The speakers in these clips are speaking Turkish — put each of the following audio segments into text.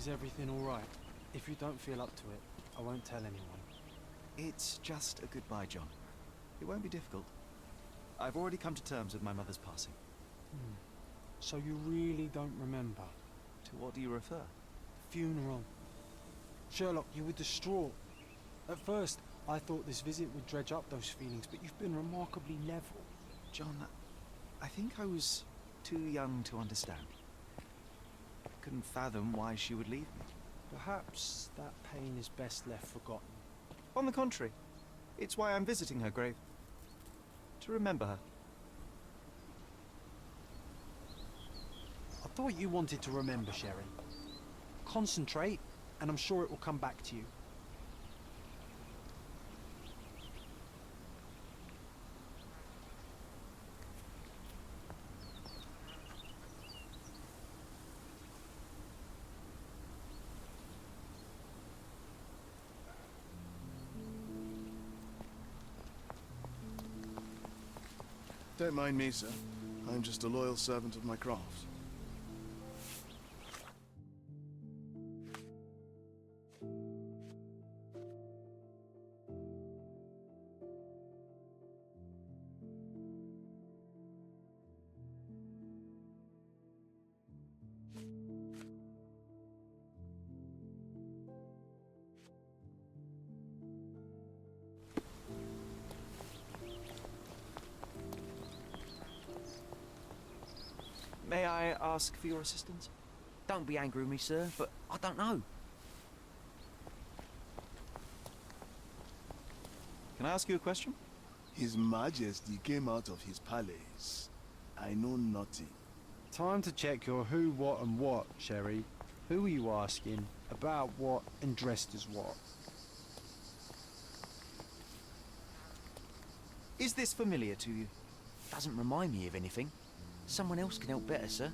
Is everything all right? If you don't feel up to it, I won't tell anyone. It's just a goodbye, John. It won't be difficult. I've already come to terms with my mother's passing. So you really don't remember? To what do you refer? The funeral. Sherlock, you were distraught. At first, I thought this visit would dredge up those feelings, but you've been remarkably level. John, I think I was too young to understand. I couldn't fathom why she would leave me. Perhaps that pain is best left forgotten. On the contrary, it's why I'm visiting her grave. To remember her. I thought you wanted to remember, Sherry. Concentrate, and I'm sure it will come back to you. Don't mind me, sir. I'm just a loyal servant of my craft. May I ask for your assistance? Don't be angry with me, sir, but I don't know. Can I ask you a question? His Majesty came out of his palace. I know nothing. Time to check your who, what and what, Sherry. Who are you asking, about what, and dressed as what? Is this familiar to you? Doesn't remind me of anything. Someone else can help better, sir.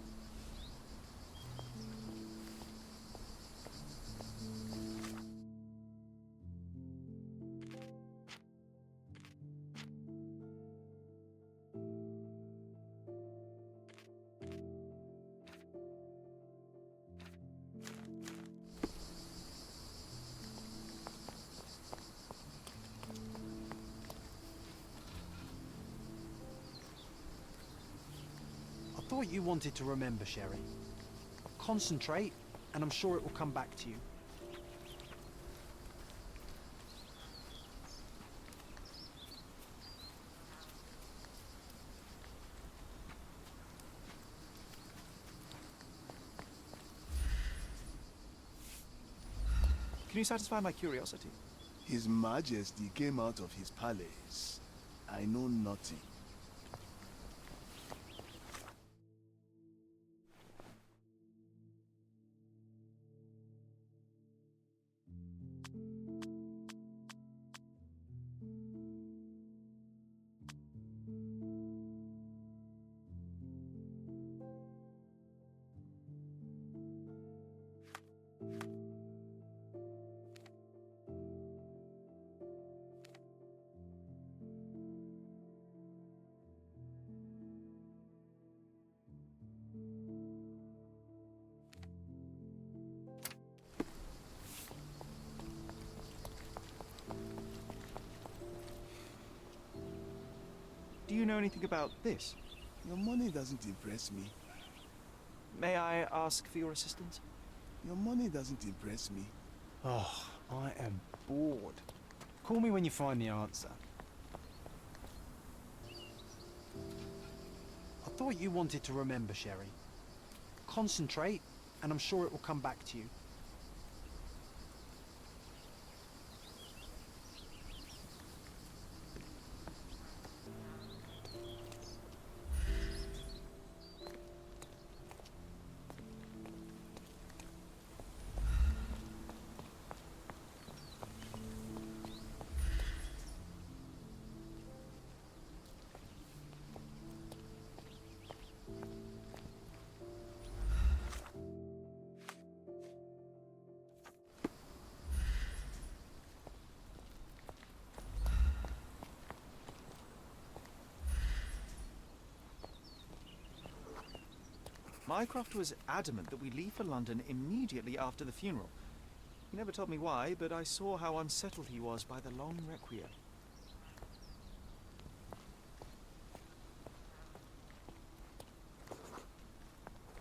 I thought you wanted to remember, Sherry. Concentrate, and I'm sure it will come back to you. Can you satisfy my curiosity? His Majesty came out of his palace. I know nothing. Do you know anything about this? Your money doesn't impress me. May I ask for your assistance? Your money doesn't impress me. Oh, I am bored. Call me when you find the answer. I thought you wanted to remember, Sherry. Concentrate, and I'm sure it will come back to you. Mycroft was adamant that we leave for London immediately after the funeral. He never told me why, but I saw how unsettled he was by the long requiem.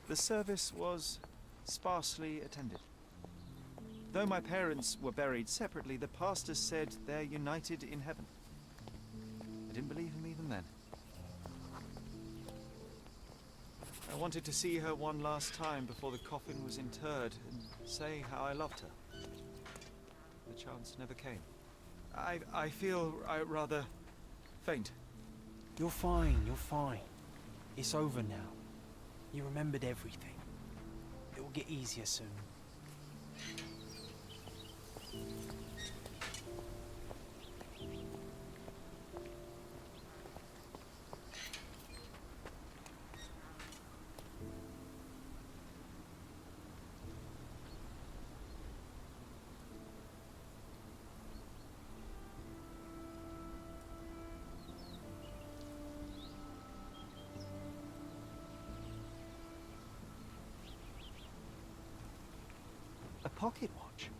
The service was sparsely attended. Though my parents were buried separately, the pastor said they're united in heaven. I didn't believe him even then. I wanted to see her one last time before the coffin was interred and say how I loved her. The chance never came. I feel rather faint. You're fine, you're fine. It's over now. You remembered everything. It will get easier soon. A pocket watch?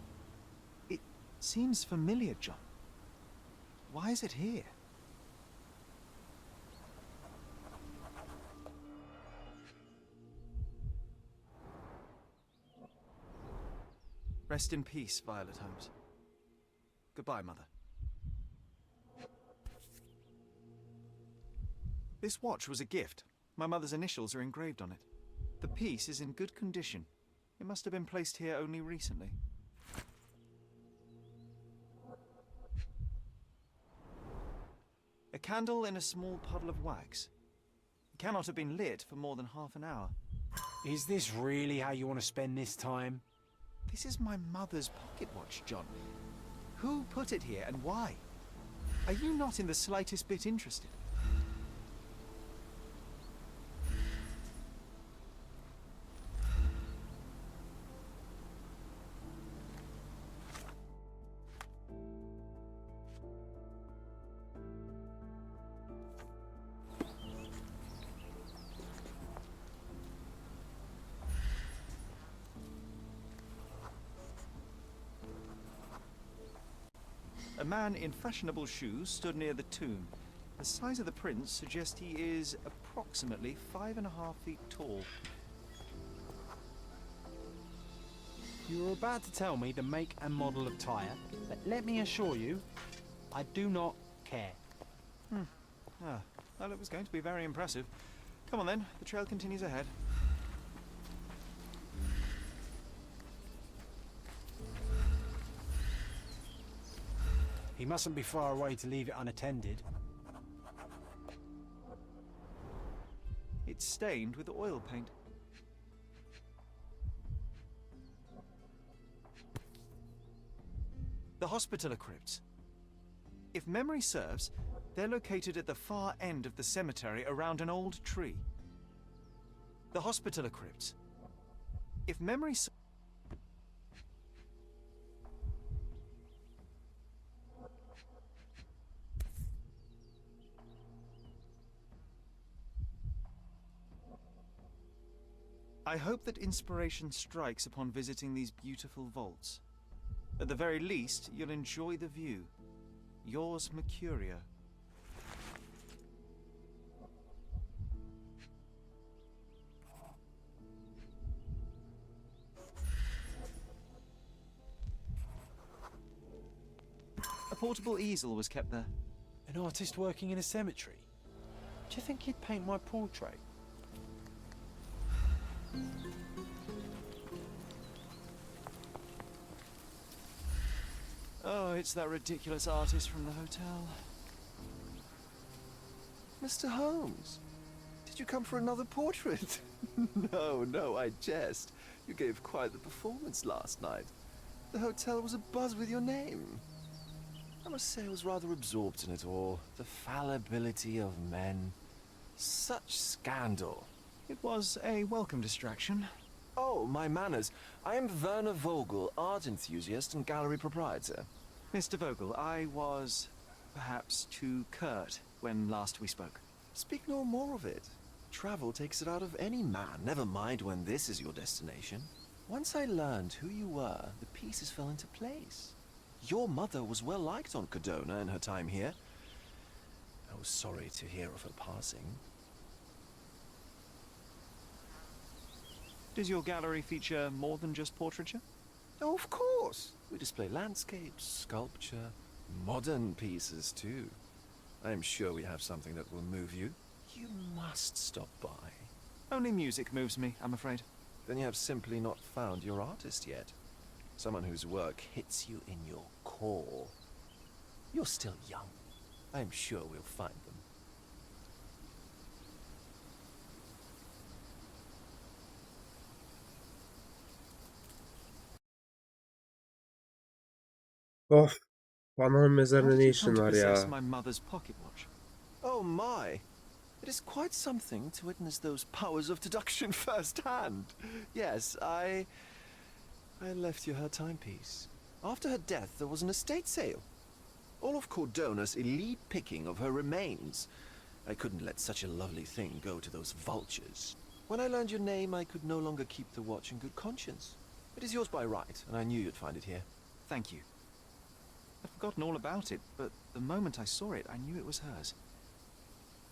It seems familiar, John. Why is it here? Rest in peace, Violet Holmes. Goodbye, Mother. This watch was a gift. My mother's initials are engraved on it. The piece is in good condition. It must have been placed here only recently. A candle in a small puddle of wax. It cannot have been lit for more than half an hour. Is this really how you want to spend this time? This is my mother's pocket watch, John. Who put it here and why? Are you not in the slightest bit interested? A man in fashionable shoes stood near the tomb. The size of the prints suggests he is approximately 5.5 feet tall. You were about to tell me the make and model of tyre, but let me assure you, I do not care. Well, it was going to be very impressive. Come on then, the trail continues ahead. He mustn't be far away to leave it unattended. It's stained with oil paint. The Hospitaller crypts. If memory serves, they're located at the far end of the cemetery around an old tree. The Hospitaller crypts. If memory serves... I hope that inspiration strikes upon visiting these beautiful vaults. At the very least, you'll enjoy the view. Yours, Mercurio. A portable easel was kept there. An artist working in a cemetery? Do you think he'd paint my portrait? Oh, it's that ridiculous artist from the hotel. Mr. Holmes, did you come for another portrait? No, I jest. You gave quite the performance last night. The hotel was abuzz with your name. I must say I was rather absorbed in it all. The fallibility of men. Such scandal. It was a welcome distraction. Oh, my manners. I am Werner Vogel, art enthusiast and gallery proprietor. Mr. Vogel, I was perhaps too curt when last we spoke. Speak no more of it. travel takes it out of any man, never mind when this is your destination. Once I learned who you were, the pieces fell into place. Your mother was well liked on Codona in her time here. I was sorry to hear of her passing. Does your gallery feature more than just portraiture? Oh, of course. We display landscapes, sculpture, modern pieces too. I am sure we have something that will move you. You must stop by. Only music moves me, I'm afraid. Then you have simply not found your artist yet. Someone whose work hits you in your core. You're still young. I am sure we'll find them. Of. Anamın How mezarında did ne you işin come to var possess ya? my mother's pocket watch? Oh my! It is quite something to witness those powers of deduction firsthand. Yes, I left you her timepiece. After her death, there was an estate sale. All of Cordona's elite picking of her remains. I couldn't let such a lovely thing go to those vultures. When I learned your name, I could no longer keep the watch in good conscience. It is yours by right, and I knew you'd find it here. Thank you. I'd forgotten all about it, but the moment I saw it, I knew it was hers.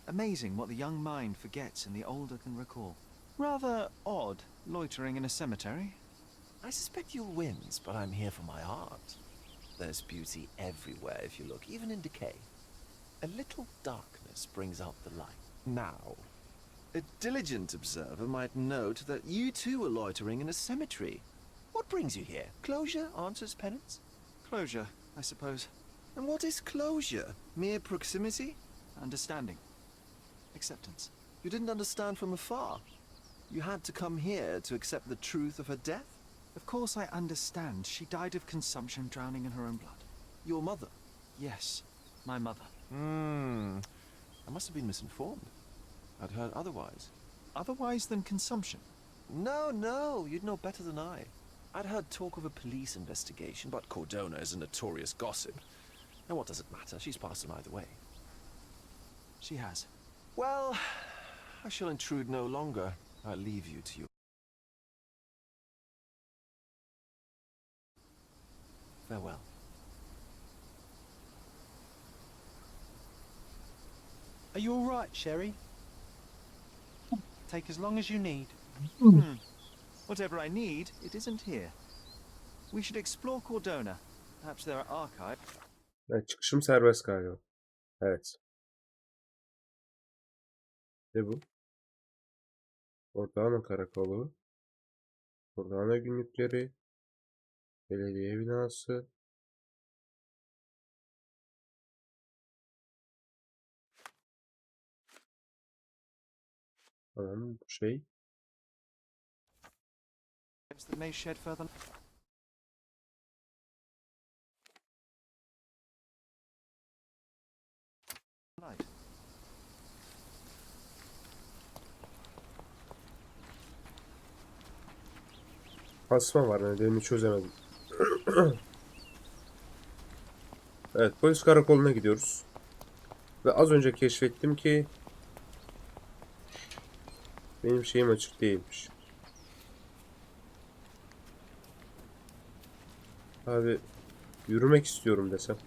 Amazing what the young mind forgets and the older can recall. Rather odd, loitering in a cemetery. I suspect you'll win, but I'm here for my art. There's beauty everywhere if you look, even in decay. A little darkness brings out the light. Now, a diligent observer might note that you too are loitering in a cemetery. What brings you here? Closure answers penance? Closure, I suppose. And what is closure? Mere proximity? Understanding. Acceptance. You didn't understand from afar. You had to come here to accept the truth of her death? Of course I understand. She died of consumption, drowning in her own blood. Your mother? Yes, my mother. I must have been misinformed. I'd heard otherwise. Otherwise than consumption? No, you'd know better than I. I'd heard talk of a police investigation, but Cordona is a notorious gossip. And what does it matter? She's passed on either way. She has. Well, I shall intrude no longer. I'll leave you to your... Farewell. Are you all right, Sherry? Take as long as you need. Whatever I need, it isn't here. We should explore Cordona. Perhaps there are archives. Evet, çıkışım serbest galiba. Evet. Ne bu? Ortağına karakolu. Ortağına günlükleri. Belediye binası. Tamam, bu şey. That may shed further light. Kasma var, nedenini çözemedim. Evet, polis karakoluna gidiyoruz. Ve az önce keşfettim ki benim şeyim açık değilmiş. Abi yürümek istiyorum desem.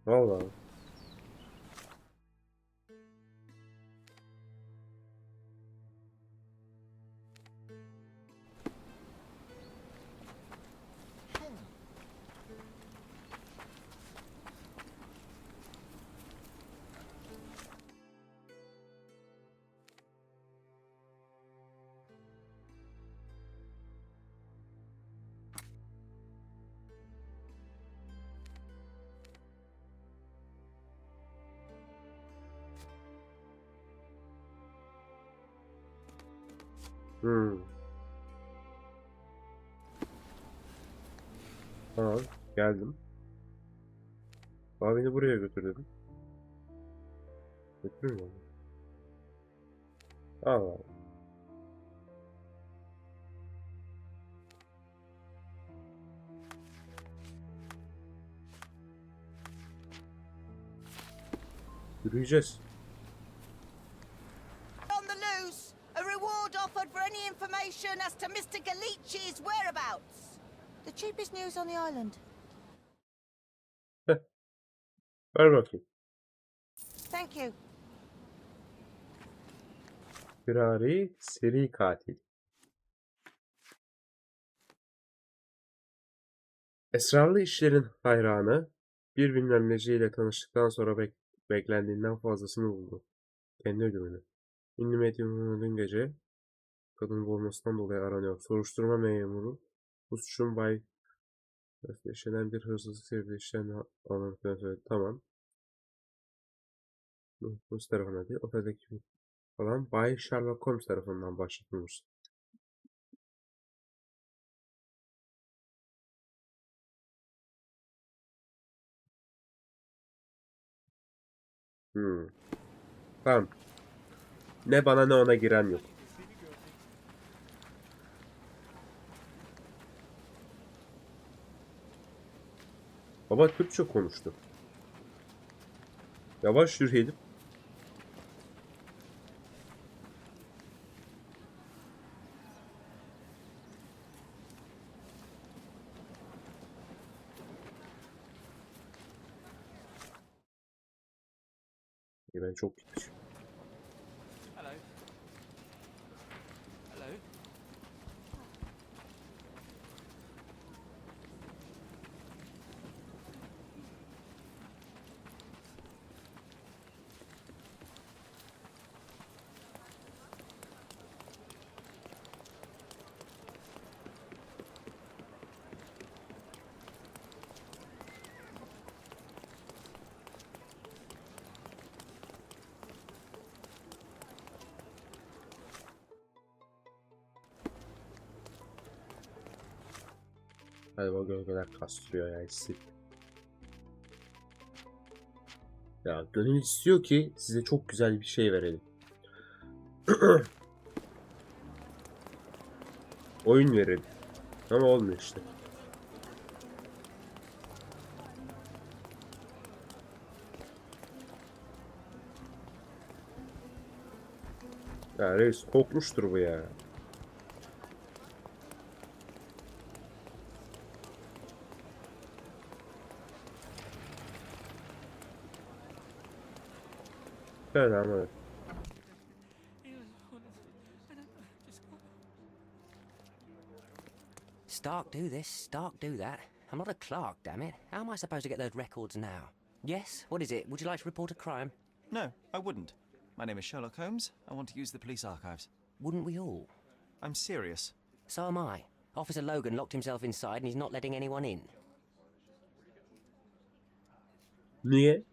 Vallahi. Tamam, geldim. Beni buraya götür dedim. Götürür mü? Allah. Yürüyeceğiz. reward offered for any information as to Mr. Galici's whereabouts. The cheapest news on the island. Ver bakayım. Thank you. Firari seri katil. Esrarlı işlerin hayranı bir bilmemleciyle tanıştıktan sonra beklendiğinden fazlasını buldu. Kendi ödümünü. Ünlü medyumun dün gece kadını boğulmasından dolayı aranıyor. Soruşturma memuru bu suçun yaşanan bir hırsızlık sebebiyle işlerini anladıklarını söyledi. Tamam. Bu tarafına değil. Oteldeki falan Bay Sherlock Holmes tarafından başlatılmış. Tamam. Ne bana ne ona giren yok. Baba Türkçe konuştu. Yavaş yürüyelim. Ben çok gitmişim. Hello. Hello. Galiba gölgeler kastırıyor ya hissi. Ya gönül istiyor ki size çok güzel bir şey verelim. Oyun verelim. Ama olmuyor işte. Ya reis kokmuştur bu ya. Selam. Stark do this, Stark do that. I'm not a clerk, damn it. How am I supposed to get those records now? Yes? What is it? Would you like to report a crime? No, I wouldn't. My name is Sherlock Holmes. I want to use the police archives. Wouldn't we all? I'm serious. So am I. Officer Logan locked himself inside and he's not letting anyone in. Niye? But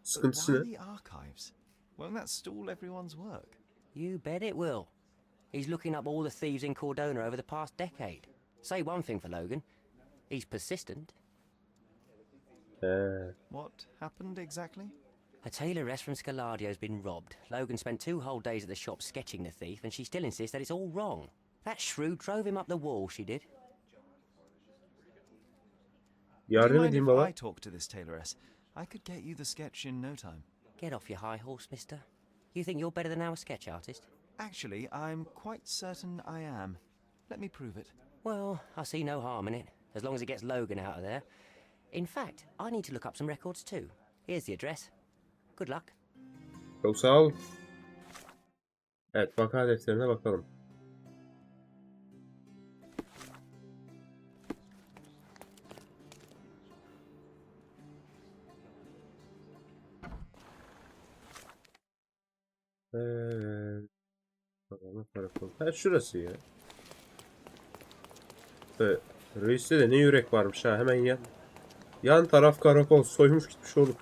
Sıkıntısı why ne? the archives? Won't that stall everyone's work? You bet it will. He's looking up all the thieves in Cordona over the past decade. Say one thing for Logan. He's persistent. What happened exactly? A tailoress from Scaladio's been robbed. Logan spent 2 whole days at the shop sketching the thief, and she still insists that it's all wrong. That shrew drove him up the wall, she did. Do you Yardım mind edeyim if baba. I talk to this tailoress? I could get you the sketch in no time. Get off your high horse, mister. You think you're better than our sketch artist? Actually, I'm quite certain I am. Let me prove it. Well, I see no harm in it, as long as it gets Logan out of there. In fact, I need to look up some records too. Here's the address. Good luck. Çok sağ ol. Evet, vaka defterine bakalım. Ha şurası ya. Evet. Reis'te de ne yürek varmış ha, hemen yan. Yan taraf karakol, soymuş gitmiş oğlum.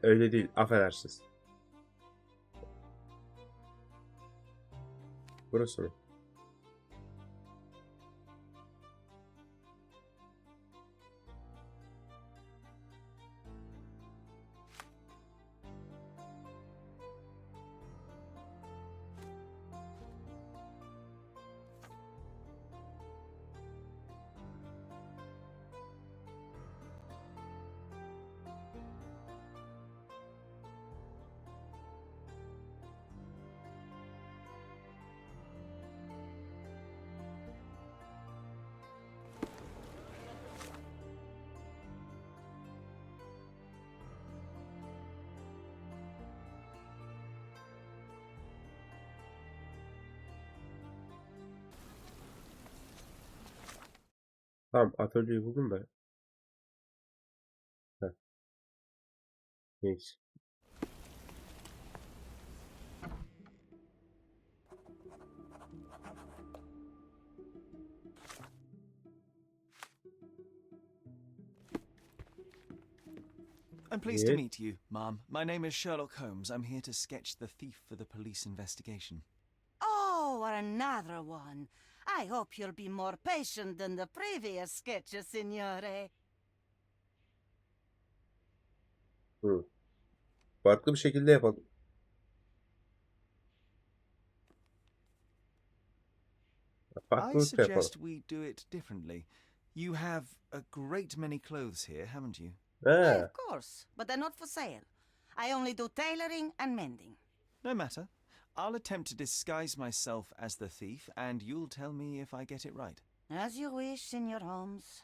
Öyle değil, affedersiniz. Burası mı? Tamam, atölyeyi buldum da. Heh. Neyse. I'm pleased to Evet. meet you, ma'am. My name is Sherlock Holmes. I'm here to sketch the thief for the police investigation. Oh, another one. I hope you'll be more patient than the previous sketches, signore. Hı. Farklı bir şekilde yapalım. I Farklılık da yapalım. suggest we do it differently. You have a great many clothes here, haven't you? Why, He. of course, but they're not for sale. I only do tailoring and mending. No matter. I'll attempt to disguise myself as the thief, and you'll tell me if I get it right. As you wish, Signor Holmes.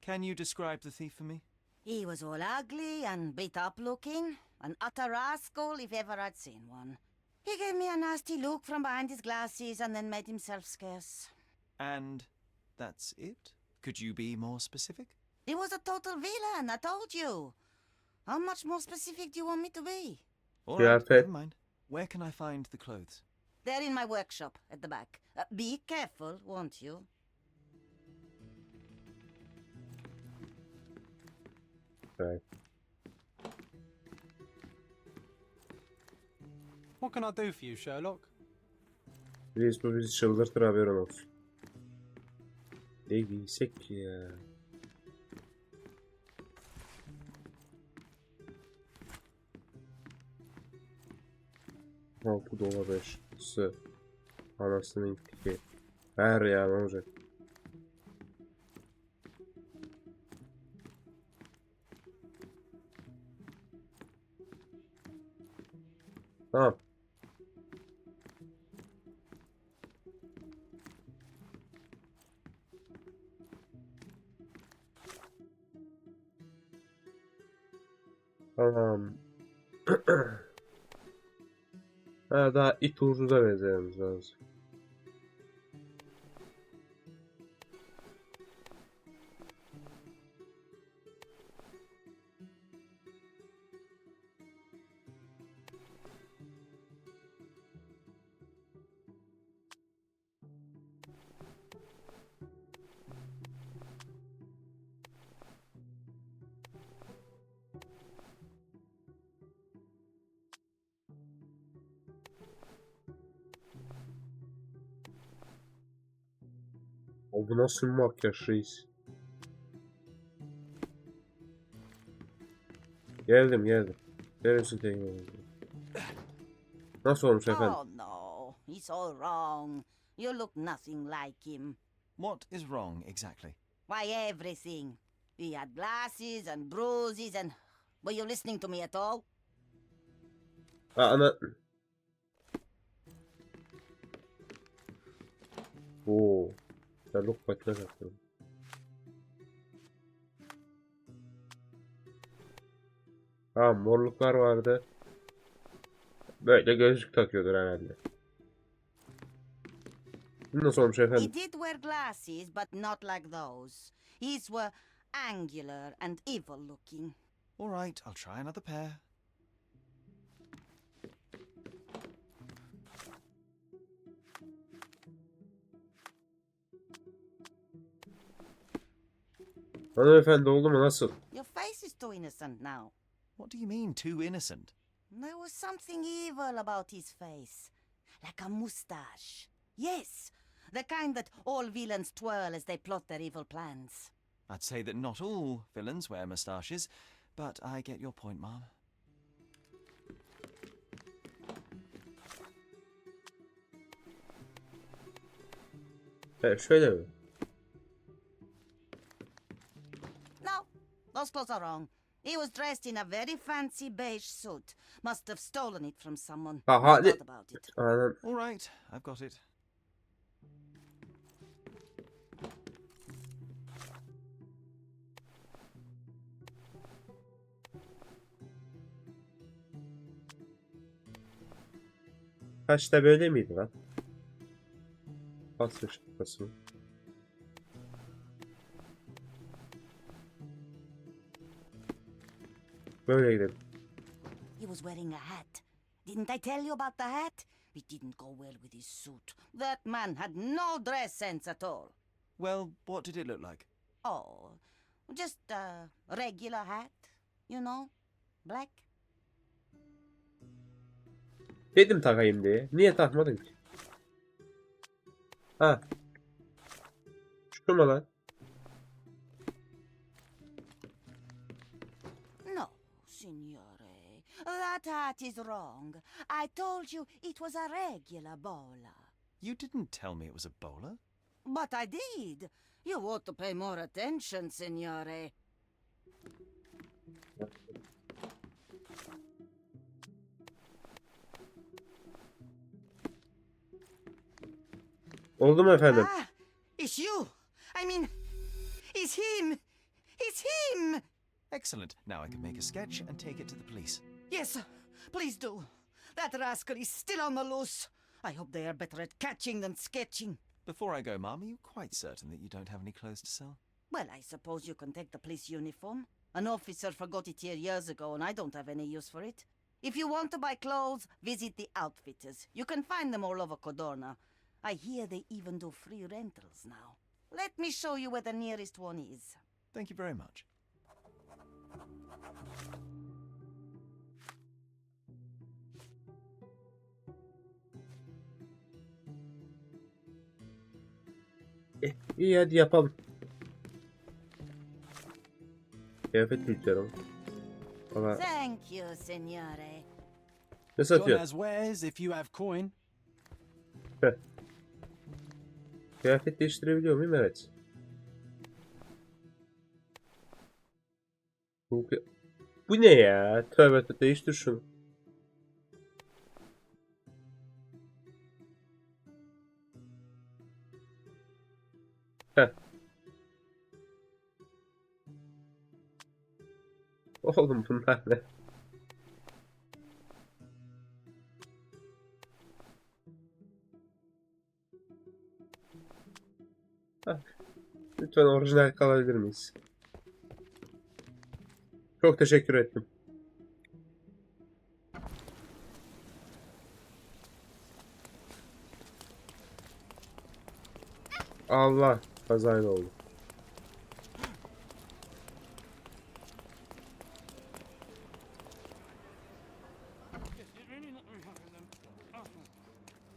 Can you describe the thief for me? He was all ugly and beat up looking, an utter rascal if ever I'd seen one. He gave me a nasty look from behind his glasses and then made himself scarce. And that's it? Could you be more specific? He was a total villain, I told you. How much more specific do you want me to be? All Yeah, right, fair. never mind. Where can I find the clothes? They're in my workshop at the back. Be careful, won't you? Evet. What can I do for you, Sherlock? Reis bu bizi çıldırtır, haberin olsun. Ne giysek ki ya? $6 sı. Anasının piki. Her ya, ne olacak? Tamam. Tamam. Ha, daha it ucuza benzememiz lazım. O bu nasıl makyaj reis? Geldim. Neresi teknoloji? Nasıl olmuş efendim? Oh no, he's all wrong. You look nothing like him. What is wrong exactly? Why, everything. He had glasses and bruises and... Were you listening to me at all? Ana... Oo. Sherlock patlak yaptım. Tamam, morluklar vardı. Böyle gözlük takıyordur herhalde. Nasıl olmuş He efendim? did wear glasses, but not like those. His were angular and evil looking. All right, I'll try another pair. Hanımefendi oldu mu, nasıl? Your face is too innocent now. What do you mean, too innocent? There was something evil about his face. Like a moustache. Yes, the kind that all villains twirl as they plot their evil plans. I'd say that not all villains wear moustaches, but I get your point, ma'am. Evet, şöyle mi? No, those clothes are wrong. He was dressed in a very fancy beige suit. Must have stolen it from someone. Ha, No hadi. doubt about it. Aynen. All right, I've got it. Kaçta böyle miydi lan? Basmış kafasını. Böyle gidelim. He was wearing a hat. Didn't I tell you about the hat? It didn't go well with his suit. That man had no dress sense at all. Well, what did it look like? Oh, just a regular hat, you know, black. Dedim takayım diye. Niye takmadın ki? Ha. Şu mu lan? No, signore, that hat is wrong. I told you it was a regular bowler. You didn't tell me it was a bowler. But I did. You ought to pay more attention, signore. Oldu mu efendim? Ah, it's you. I mean, it's him. It's him. Excellent. Now I can make a sketch and take it to the police. Yes, please do. That rascal is still on the loose. I hope they are better at catching than sketching. Before I go, Mum, are you quite certain that you don't have any clothes to sell? Well, I suppose you can take the police uniform. An officer forgot it here years ago, and I don't have any use for it. If you want to buy clothes, visit the outfitters. You can find them all over Codorna. I hear they even do free rentals now. Let me show you where the nearest one is. Thank you very much. İyi hadi yapalım. Kıyafet büyükler ama. Thank you, signore. Ne John satıyor? has wares if you have coin. Kıyafet değiştirebiliyor muyum? Evet. Bu ne ya? Tövbe değiştir şunu. Heh. Oğlum bunlar ne? Heh. Lütfen orijinal kalabilir miyiz? Çok teşekkür ettim. Allah, kazayla oldu.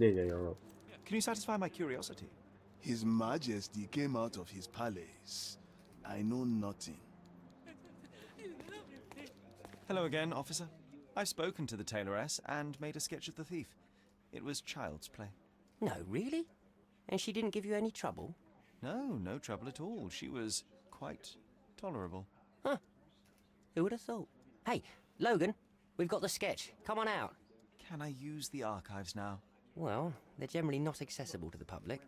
Ne ya? Can you satisfy my curiosity? His Majesty came out of his palace. I know nothing. Hello again, officer. I've spoken to the tailoress and made a sketch of the thief. It was child's play. No, really? And she didn't give you any trouble? No, no trouble at all. She was quite tolerable. Huh. Who would have thought? Hey, Logan, we've got the sketch. Come on out. Can I use the archives now? Well, they're generally not accessible to the public,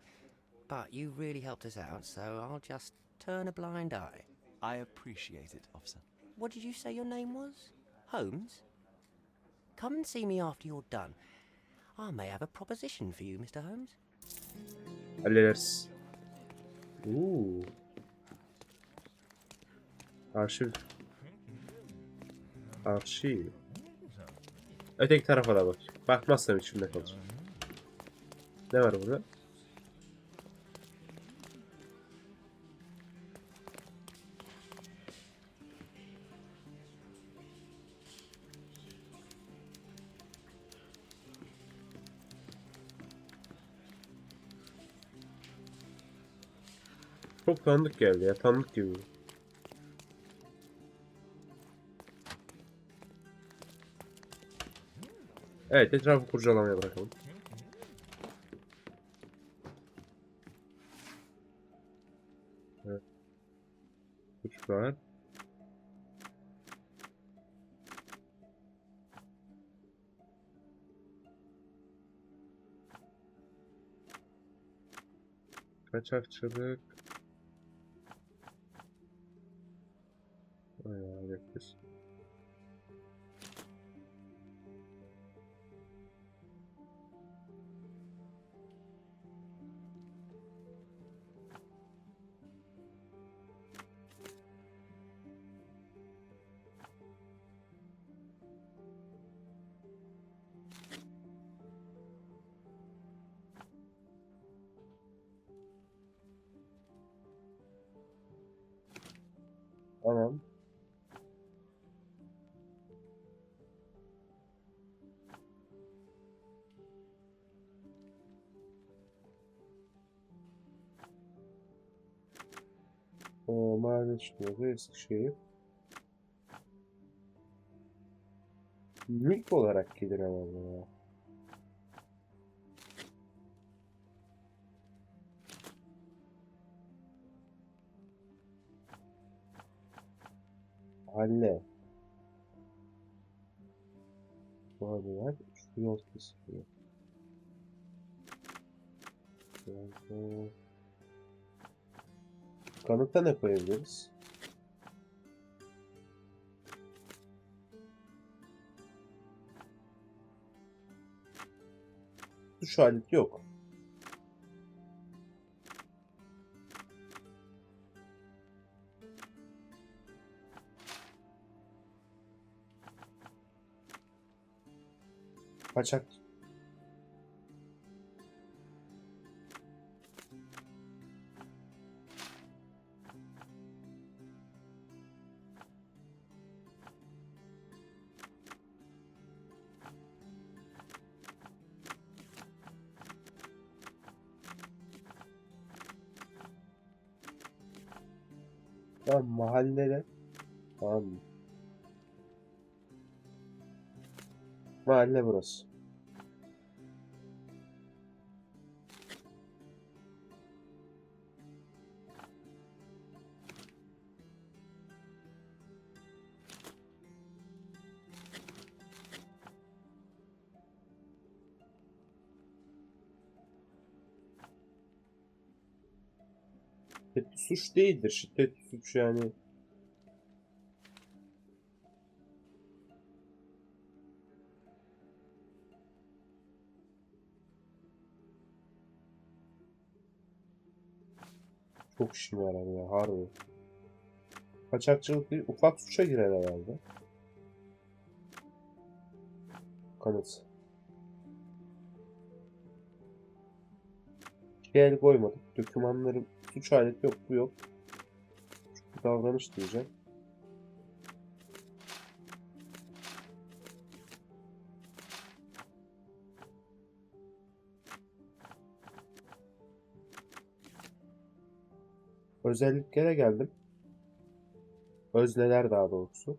but you really helped us out, so I'll just turn a blind eye. I appreciate it, officer. What did you say your name was? Holmes? Come and see me after you're done. I may have a proposition for you, Mr. Holmes. Hallederiz. Arşiv. Arşiv. Öteki tarafa da bak. Bakmazsam içimde kalır. Ne var burada? Çok tanıdık geldi ya. Tanıdık gibi. Evet, etrafı kurcalamaya bırakalım. Evet. Kuşlar. Kaçakçılık. Hayaletiz. Tamam. Mahalle çıkıyordu Eskişehir. Mülk olarak gelir ama ya. Mahalle. Mahalleler şu yol kesiliyor. Kanıta ne koyabiliriz? Suç aleti yok. Kaçak. Tamam mahallede. Tamam mı? Mahalle burası. Şiddetli suç değildir. Şiddetli suç yani. Çok işim yarar ya harbi. Kaçakçılık değil, ufak suça girer herhalde. Kanıt. El koymadık. Dokümanlarım suç aleti yok, bu yok. Çünkü davranış diyeceğim. Özelliklere geldim. Özneler daha doğrusu.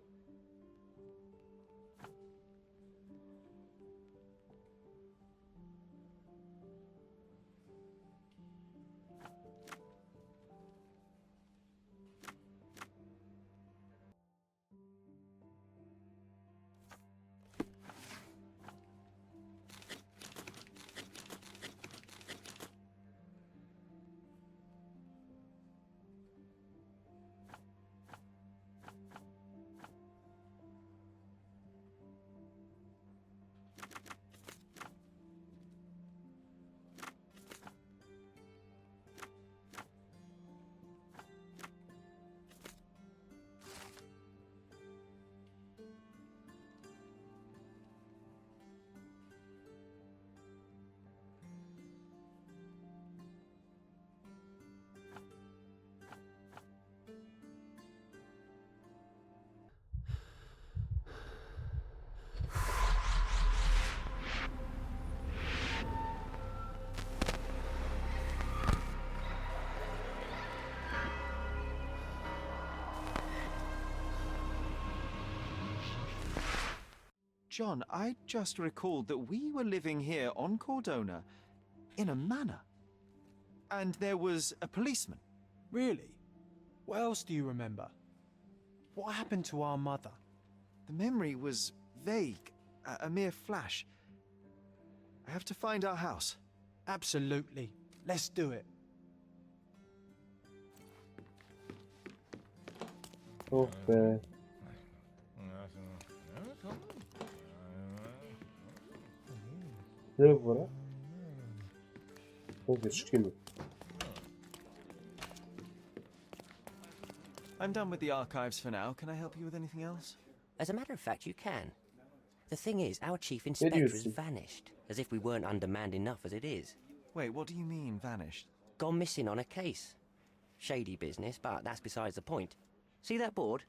John, I just recalled that we were living here on Cordona in a manor. And there was a policeman. Really? What else do you remember? What happened to our mother? The memory was vague, a mere flash. I have to find our house. Absolutely. Let's do it. Oh be. Ne bu bana? Neyse çıkayım. I'm done with the archives for now. Can I help you with anything else? As a matter of fact, you can. The thing is, our chief inspector has diyorsun? vanished, as if we weren't undermanned enough as it is. Wait, what do you mean, vanished? Gone missing on a case. Shady business, but that's besides the point. See that board?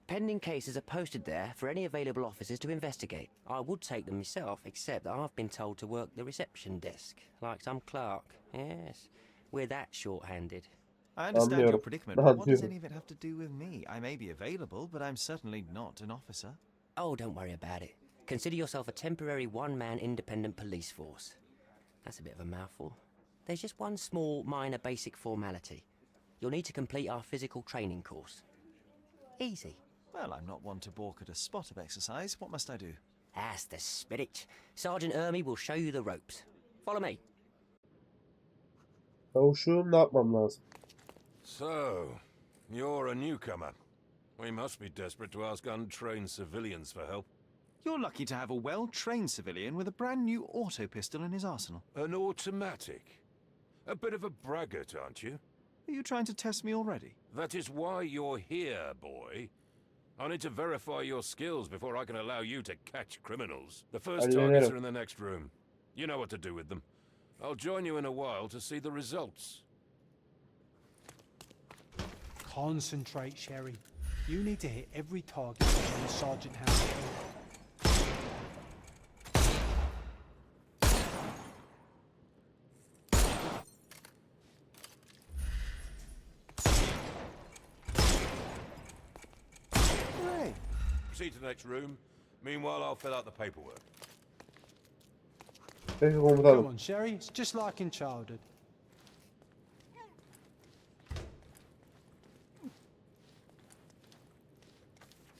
Pending cases are posted there for any available officers to investigate. I would take them myself, except that I've been told to work the reception desk, like some clerk. Yes, we're that short-handed. I understand your Anlıyorum. predicament, but what does Anlıyorum. any of it have to do with me? I may be available, but I'm certainly not an officer. Oh, don't worry about it. Consider yourself a temporary one-man independent police force. That's a bit of a mouthful. There's just one small, minor basic formality. You'll need to complete our physical training course. Easy. Well, I'm not one to balk at a spot of exercise. What must I do? That's the spirit. Sergeant Ermy will show you the ropes. Follow me. Kavuşum, ne yapmam lazım? So, you're a newcomer. We must be desperate to ask untrained civilians for help. You're lucky to have a well-trained civilian with a brand new auto pistol in his arsenal. An automatic. A bit of a braggart, aren't you? Are you trying to test me already? That is why you're here, boy. I need to verify your skills before I can allow you to catch criminals. The first targets are in the next room. You know what to do with them. I'll join you in a while to see the results. Concentrate, Sherry. You need to hit every target on the sergeant house. Hooray! Proceed to the next room. Meanwhile, I'll fill out the paperwork. Peki Come komutanım. on, Sherry. It's just like in childhood.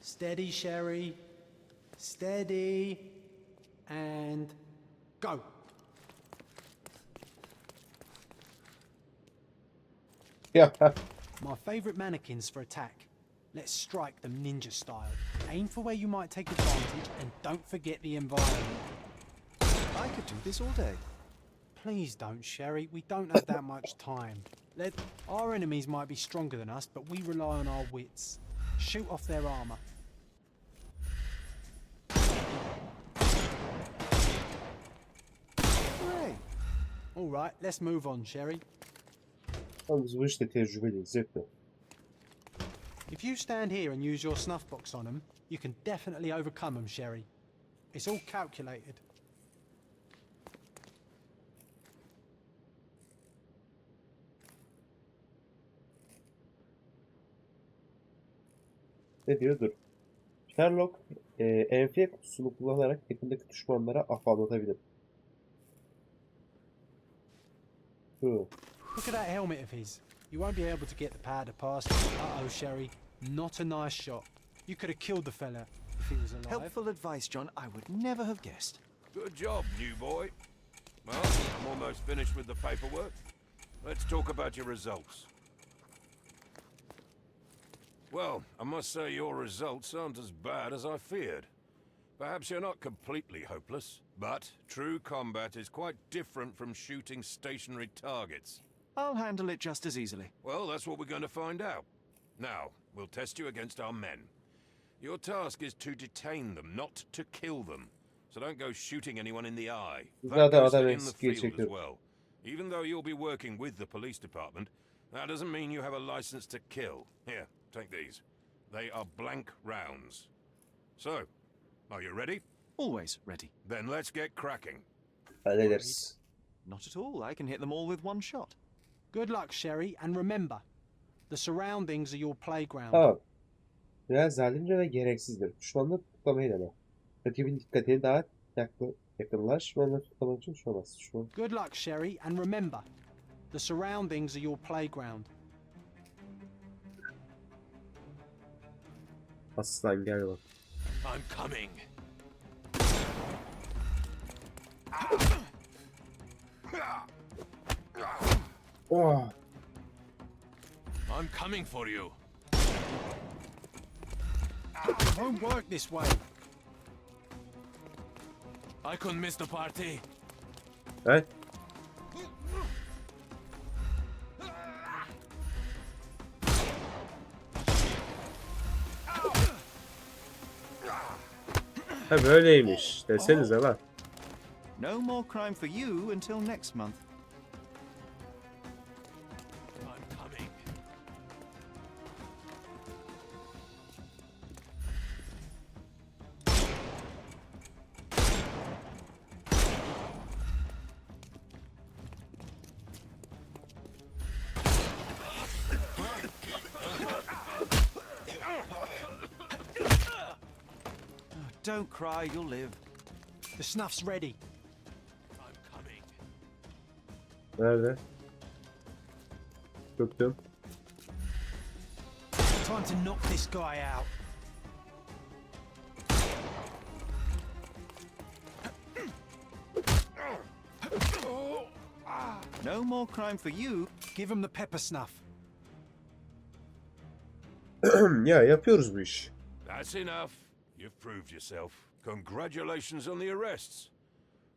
Steady, Sherry. Steady. And go. Ya My favourite mannequins for attack. Let's strike them ninja style. Aim for where you might take advantage and don't forget the environment. I could do this all day. Please don't, Sherry. We don't have that much time. Our enemies might be stronger than us, but we rely on our wits. Shoot off their armour. Hooray! All right, let's move on, Sherry. Tamam, biz bu işte tecrübeliyiz, yapma. If you stand here and use your snuff box on them, you can definitely overcome them, Sherry. It's all calculated. Ne diyor? Dur. Sherlock enfiye kutusunu kullanarak yakındaki düşmanlara afallatabilir. Hı. Look at that helmet of his. You won't be able to get the powder past it. Uh-oh, Sherry. Not a nice shot. You could have killed the fella if he was alive. Helpful advice, John. I would never have guessed. Good job, new boy. Well, I'm almost finished with the paperwork. Let's talk about your results. Well, I must say your results aren't as bad as I feared. Perhaps you're not completely hopeless, but true combat is quite different from shooting stationary targets. I'll handle it just as easily. Well, that's what we're going to find out. Now, we'll test you against our men. Your task is to detain them, not to kill them. So don't go shooting anyone in the eye. That goes for in the field as well. Even though you'll be working with the police department, that doesn't mean you have a license to kill. Here, take these. They are blank rounds. So, are you ready? Always ready. Then let's get cracking. Hallederiz. Not at all. I can hit them all with one shot. Good luck, Sherry, and remember, the surroundings are your playground. Tamam. Biraz zalimce ve gereksizdir. Düşmanları tutuklamayı dene. Rakibin dikkatini daha yakınlaş. Düşmanları tutuklamak için düşmez. Düşman. Good luck, Sherry, and remember, the surroundings are your playground. Aslan gel bak. I'm coming. Oh. I'm coming for you. It won't work this way. I couldn't miss the party. He? Ha böyleymiş. Desenize lan. No more crime for you until next month. I'm coming. Don't cry, you'll live. The snuff's ready. I'm coming. Nerede? Tuttum. Time to knock this guy out. No more crime for you. Give him the pepper snuff. Ya yapıyoruz bu iş. That's enough. You've proved yourself. Congratulations on the arrests.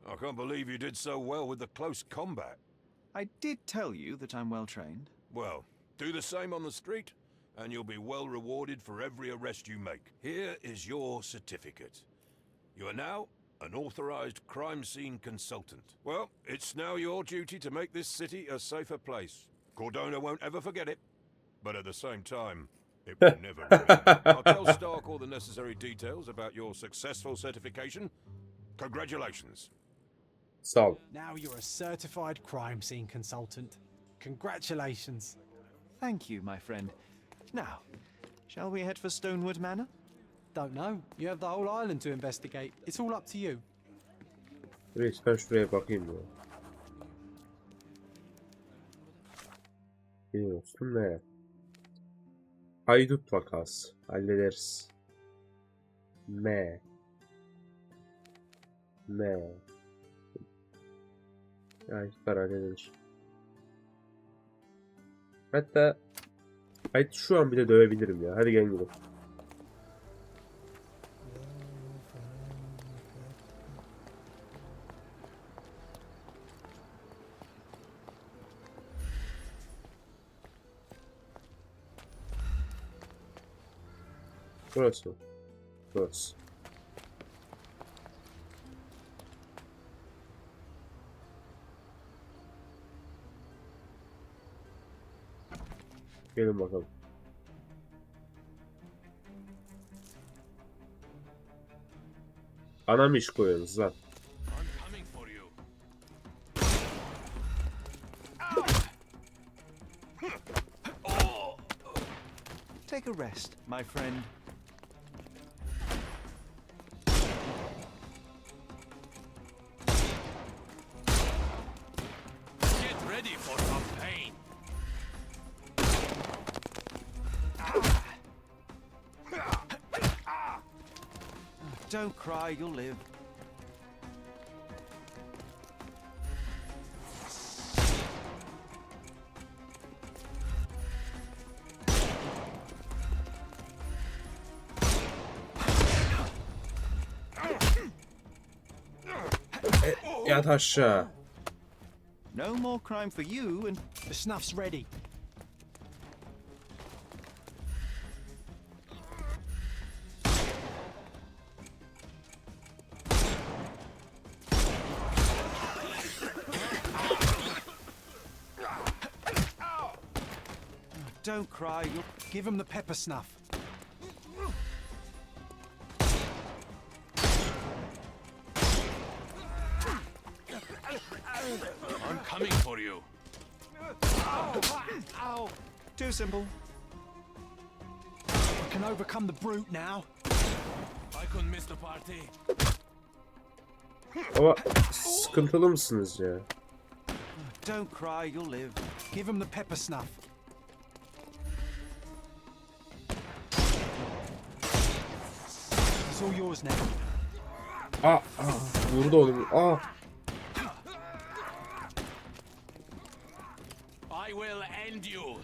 I can't believe you did so well with the close combat. I did tell you that I'm well trained. Well, do the same on the street, and you'll be well rewarded for every arrest you make. Here is your certificate. You are now an authorized crime scene consultant. Well, it's now your duty to make this city a safer place. Cordona won't ever forget it, but at the same time, it will never rain. I'll tell Stark all the necessary details about your successful certification. Congratulations. Sağ ol. Now you're a certified crime scene consultant. Congratulations. Thank you, my friend. Now, shall we head for Stonewood Manor? Don't know. You have the whole island to investigate. It's all up to you. Reis ben şuraya bakayım ya. Biliyorsun ne? Haydut vakası. Hallederiz. M. Haydutlar halledilir. Hatta haydut şu an bile dövebilirim ya. Hadi gel gidelim. Burası mı? Burası. Gelin bakalım. Anam iş koyuyorsunuz lan. I'm coming for you. Take a rest, my friend. Get ready for some pain. Don't cry, you'll live. Yat aşağı. No more crime for you and The snuff's ready. don't cry, you'll... Give him the pepper snuff. I'm coming for you. Ow! Too simple. I can overcome the brute now. I couldn't miss the party. Ama sıkıntılı mısınız ya? Don't cry, you'll live. Give him the pepper snuff. It's all yours now. Vurdu onu. I will end you.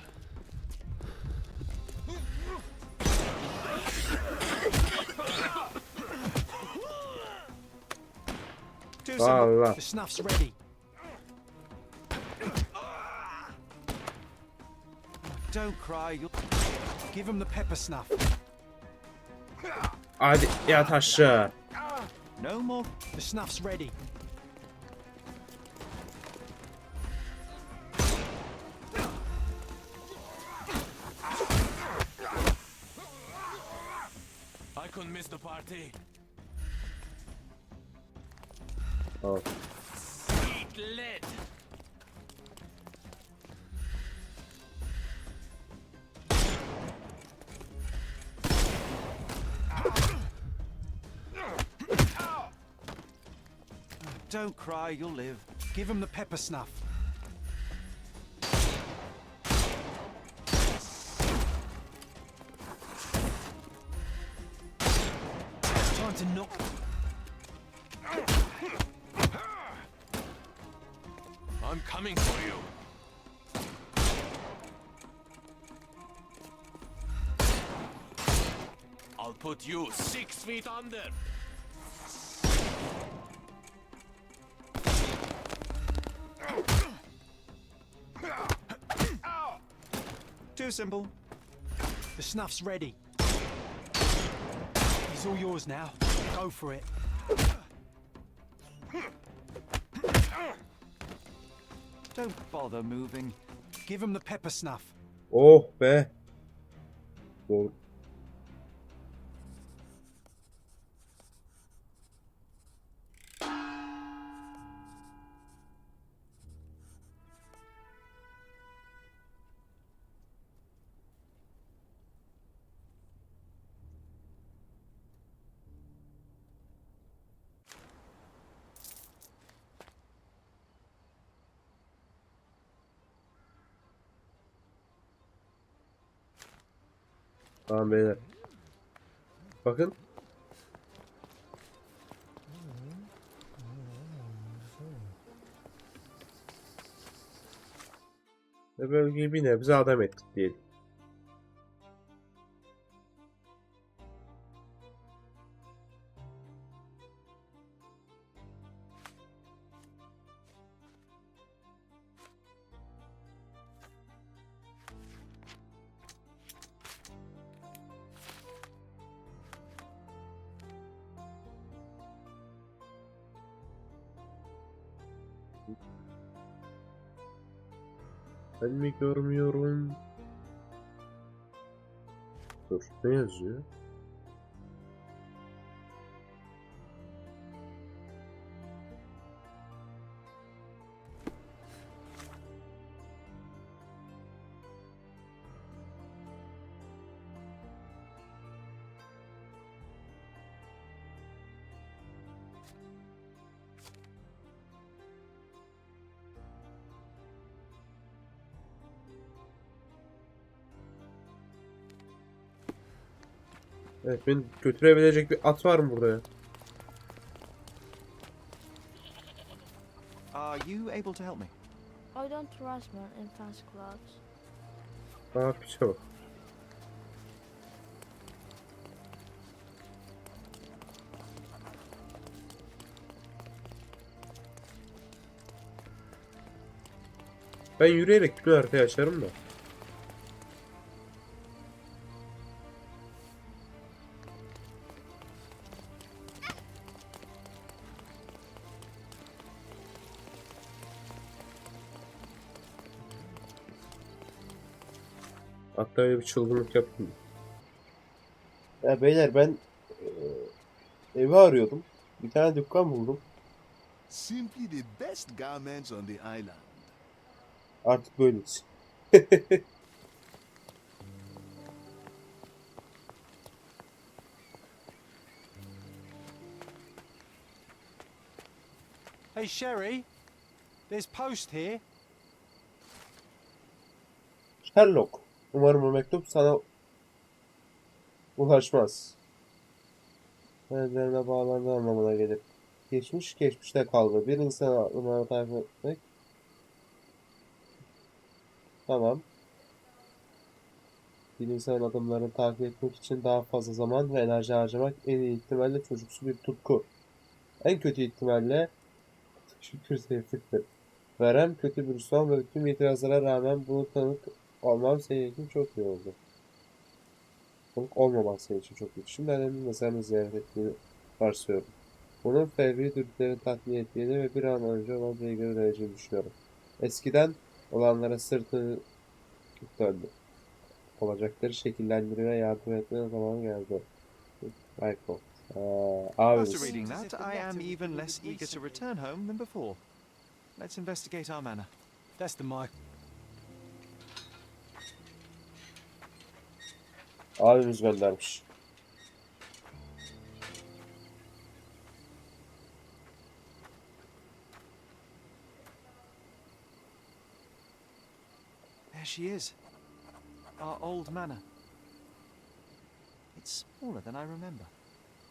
Too simple. Vallahi. The snuff's ready. Don't cry, you'll... Give him the pepper snuff. Hadi yat aşağı. No more... The snuff's ready. I couldn't miss the party. Tamam. Eat lead. Don't cry, you'll live. Give him the pepper snuff. Time to knock. I'm coming for you. I'll put you 6 feet under. Too simple. The snuff's ready. He's all yours now. Go for it. Don't bother moving. Give him the pepper snuff. Oh be. Doğru. Tamam beyler. Bakın. Ve bölgeyi bir nebze adam ettik diyelim. Ben mi görmüyorum? Dur, ne yazıyor? Evet, beni götürebilecek bir at var mı burada ya? Are you able to help me? I don't trust men in fancy clothes. Aa, piçe bak. Ben yürüyerek bütün haritayı açarım da. Hatta öyle bir çılgınlık yapayım. Ya beyler ben evi arıyordum. Bir tane dükkan buldum. Simply the best garments on the island. Artık böyleyiz. Hey, Sherry. There's post here. Sherlock. Umarım bu mektup sana ulaşmaz. Nedenine bağlandığı anlamına gelir. Geçmiş geçmişte kaldı. Bir insan aklını takip etmek. Tamam. Bir insanın adımlarını takip etmek için daha fazla zaman ve enerji harcamak en iyi ihtimalle çocuksu bir tutku. En kötü ihtimalle şükür zevktir. Verem kötü bir son ve tüm itirazlara rağmen bunu tanık olmam senin için çok iyi oldu. Tanık olmamak senin için çok iyi. Şimdi annemin mezarını ziyaret ettiğini varsayıyorum. Bunun fevri dürtülerini tatmin ettiğini ve bir an önce olan bilgileri vereceğini düşünüyorum. Eskiden olanlara sırtını döndü. Olacakları şekillendirmeye yardım etmeye zamanı geldi. Michael. After Abimiz. reading that, I am even less eager to return home than before. Let's investigate our manor. That's the mic. Abimiz göndermiş. she is. Our old manor. It's smaller than I remember.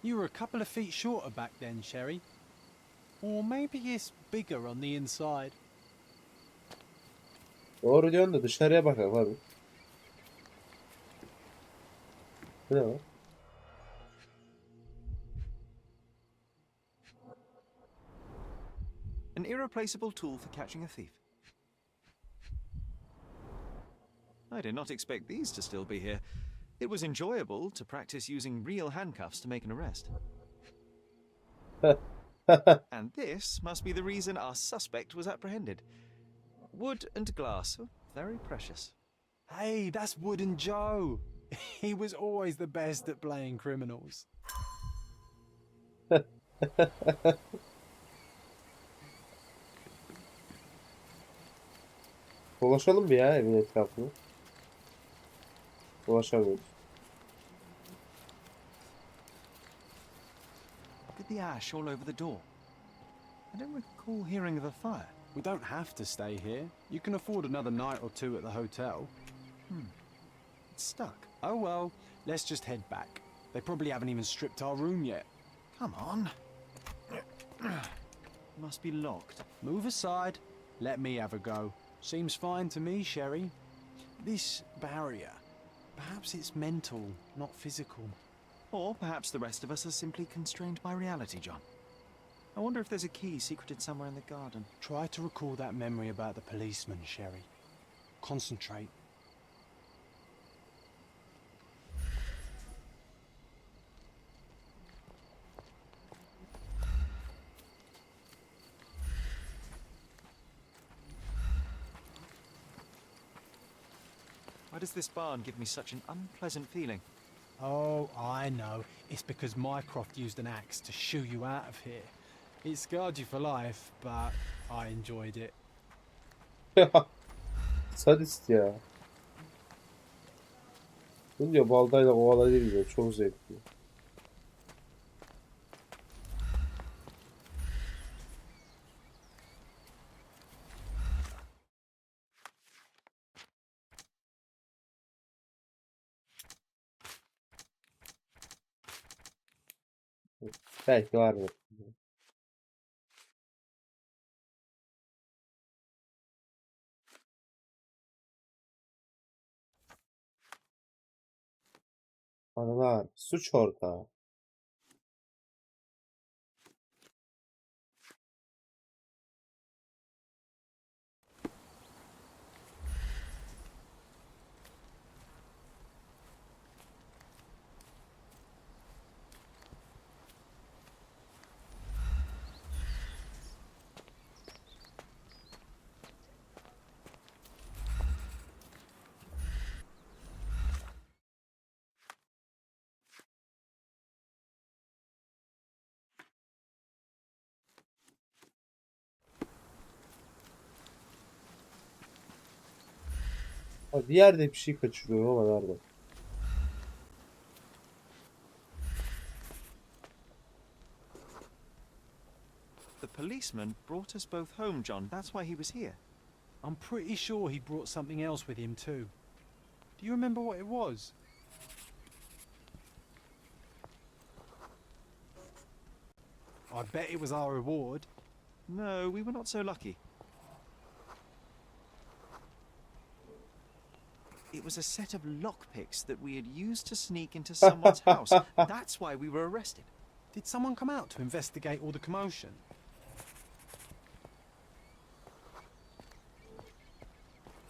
You were a couple of feet shorter back then, Sherry. Or maybe it's bigger on the inside. Doğru diyorsun da dışarıya bakalım hadi. Bu ne var? An irreplaceable tool for catching a thief. I did not expect these to still be here. It was enjoyable to practice using real handcuffs to make an arrest. And this must be the reason our suspect was apprehended. Wood and glass, oh, very precious. Hey, that's Wooden Joe. He was always the best at playing criminals. Dolaşalım bir ya evin etrafını. Dolaşamıyoruz. Look at the ash all over the door. I don't recall hearing of a fire. We don't have to stay here. You can afford another night or two at the hotel. It's stuck. Oh well, let's just head back. They probably haven't even stripped our room yet. Come on. Must be locked. Move aside. Let me have a go. Seems fine to me, Sherry. This barrier, perhaps it's mental, not physical. Or perhaps the rest of us are simply constrained by reality, John. I wonder if there's a key secreted somewhere in the garden. Try to recall that memory about the policeman, Sherry. Concentrate. Why does this barn give me such an unpleasant feeling? Oh, I know. It's because Mycroft used an axe to shoo you out of here. It scarred you for life, but I enjoyed it. Sadist ya. Ne diyor baldayla kovalayı diyor. Çok zevkli. Belki vardır. Hanımlar, suç ortağı. Bir yerde bir şey kaçırıyorum ama nerede? The policeman brought us both home, John. That's why he was here. I'm pretty sure he brought something else with him too. Do you remember what it was? I bet it was our reward. No, we were not so lucky. It was a set of lockpicks that we had used to sneak into someone's house. That's why we were arrested. Did someone come out to investigate all the commotion?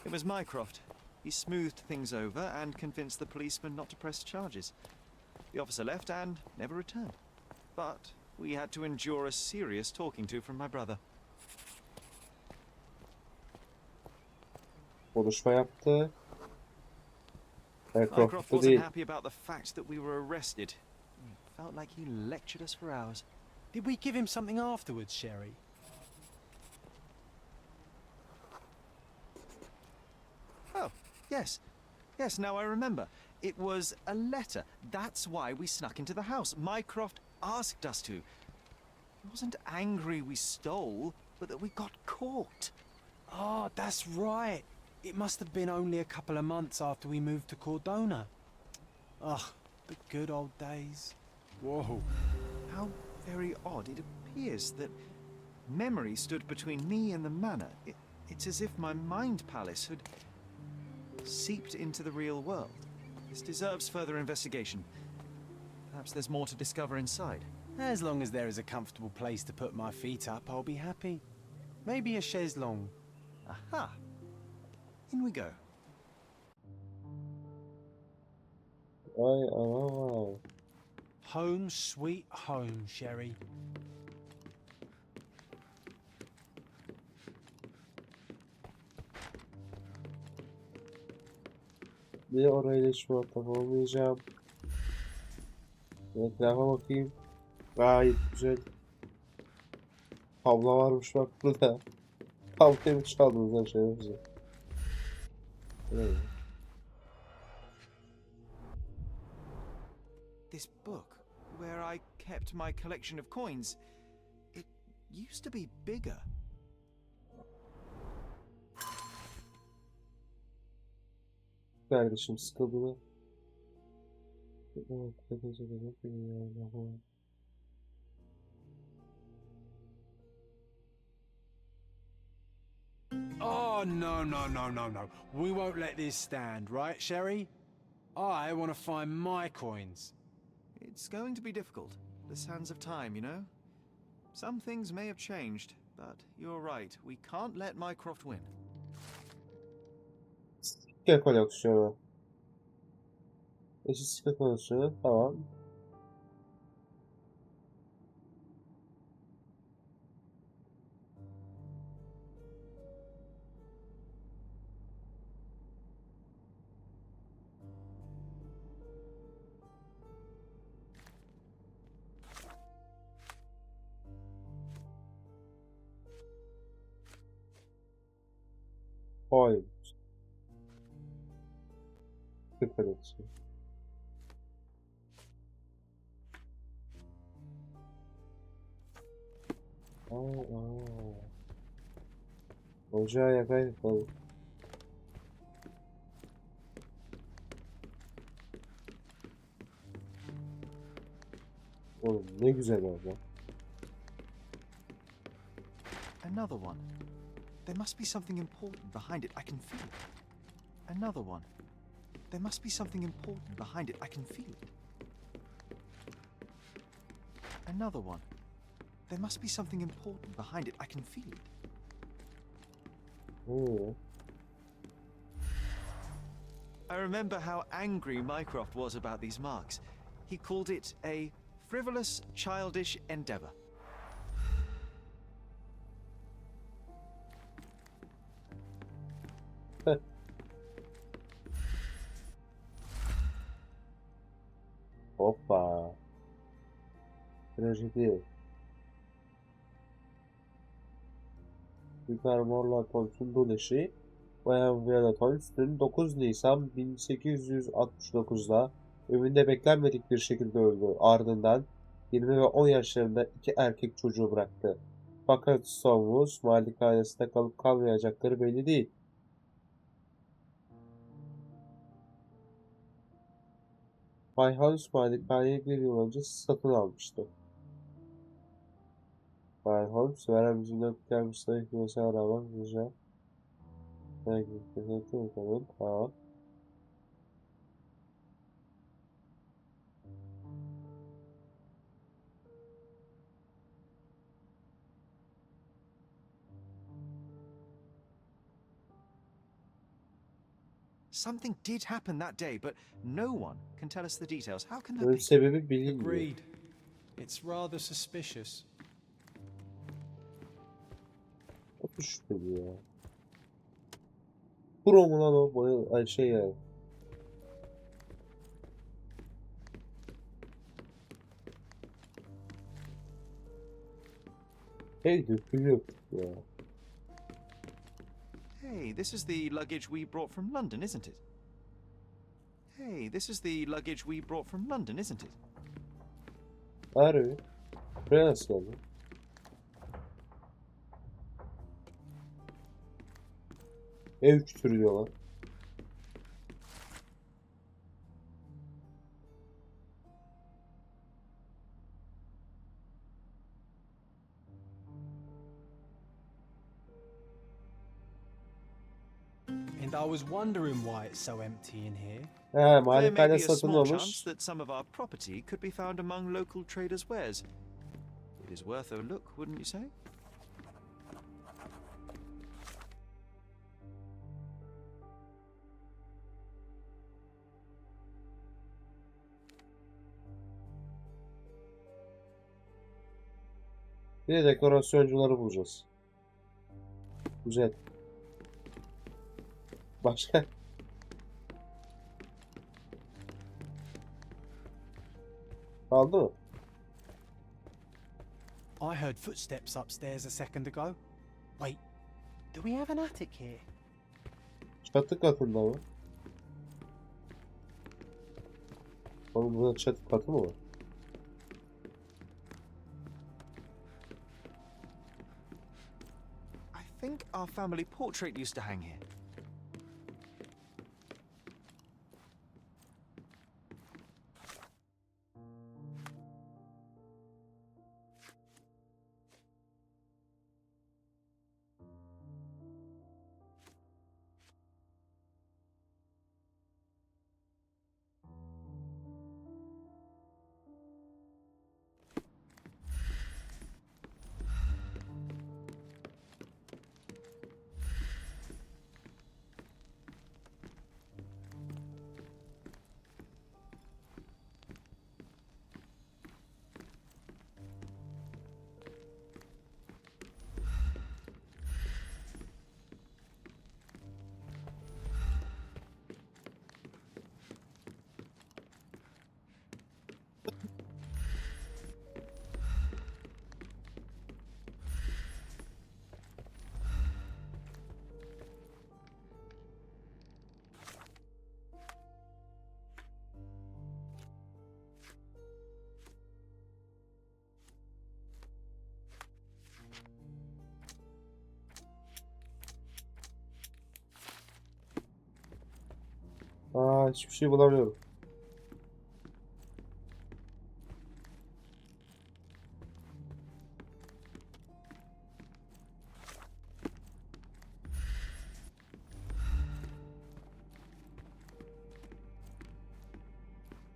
It was Mycroft. He smoothed things over and convinced the policeman not to press charges. The officer left and never returned. But we had to endure a serious talking to from my brother. Konuşma yaptı. Mycroft wasn't happy about the fact that we were arrested. It felt like he lectured us for hours. Did we give him something afterwards, Sherry? Oh, yes. Yes, now I remember. It was a letter. That's why we snuck into the house. Mycroft asked us to. He wasn't angry we stole, but that we got caught. Ah, that's right. It must have been only a couple of months after we moved to Cordona. Ugh, the good old days. Whoa. How very odd. It appears that memory stood between me and the manor. It's as if my mind palace had seeped into the real world. This deserves further investigation. Perhaps there's more to discover inside. As long as there is a comfortable place to put my feet up, I'll be happy. Maybe a chaise longue. Aha! In we go. Ay ana. Home sweet home, Sherry. Bir orayla hiç muhatap olmayacağım. Etrafa bakayım. Gayet güzel. Tablo varmış bak burada. Tabloyu mu çaldınız lan şerefsiz? Evet. This book, where I kept my collection of coins, it used to be bigger. Kardeşim sıkıldı mı? Oh, no, no, no, no, no. We won't let this stand, right, Sherry? I want to find my coins. It's going to be difficult. The sands of time, you know? Some things may have changed, but you're right. We can't let Mycroft win. Sikke koleksiyonu. Eşit sikke koleksiyonu. Tamam. Hayır. Sikke koleksiyonu. Ocağı yakaydık oğlum. Oğlum ne güzel oldu. Another one. There must be something important behind it. I can feel it. Another one. There must be something important behind it. I can feel it. Another one. There must be something important behind it. I can feel it. Oo. I remember how angry Mycroft was about these marks. He called it a frivolous, childish endeavor. Hoppa. Trajedi. Yukarı Morla Holmes'un Dönüşü Bayan Holmes'un 9 Nisan 1869'da evinde beklenmedik bir şekilde öldü. Ardından 20 ve 10 yaşlarında 2 erkek çocuğu bıraktı. Fakat Stonehouse malikanesinde kalıp kalmayacakları belli değil. Bay Holmes malikaneyi bir yıl önce satın almıştı. Bay Holmes, veren bizimle gelmiş zayıf bir rağmen rica. Tamam. Something did happen that day, but no one can tell us the details. How can that Bunun be? sebebi bilinmiyor. Agreed. It's rather suspicious. Çok şüpheli ya. Pro mu lan o? Ay şey ya. Hey dökülüyor ya. Hey, this is the luggage we brought from London, isn't it? Hey, this is the luggage we brought from London, isn't it? Harbi. Buraya nasıl geldi? Ev kütürü diyorlar. And I was wondering why it's so empty in here. He, There may malikane be a small satılmamış. chance that some of our property could be found among local traders' wares. It is worth a look, wouldn't you say? Bir de dekorasyoncuları bulacağız. Güzel. Başka? Kaldı mı? I heard footsteps upstairs a second ago. Wait, do we have an attic here? Çatı katında mı? Oğlum burada çatı katı mı var? I think our family portrait used to hang here. Hiçbir şey bulamıyorum.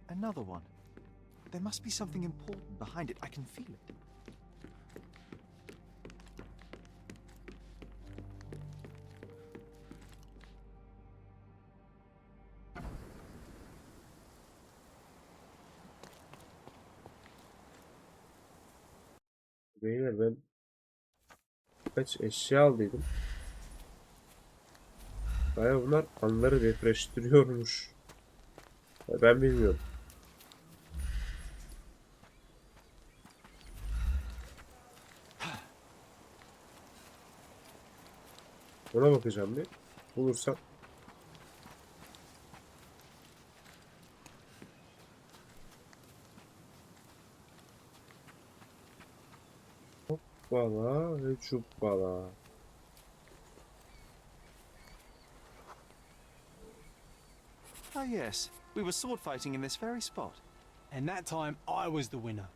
Another one. There must be something important behind it. I can feel it. Beyler ben kaç eşya aldıydım. Baya bunlar anları depreştiriyormuş. Ben bilmiyorum. Ona bakacağım bir. Bulursam. Hoppala ve çuppala. Ah, yes. We were sword fighting in this very spot. And that time I was the winner.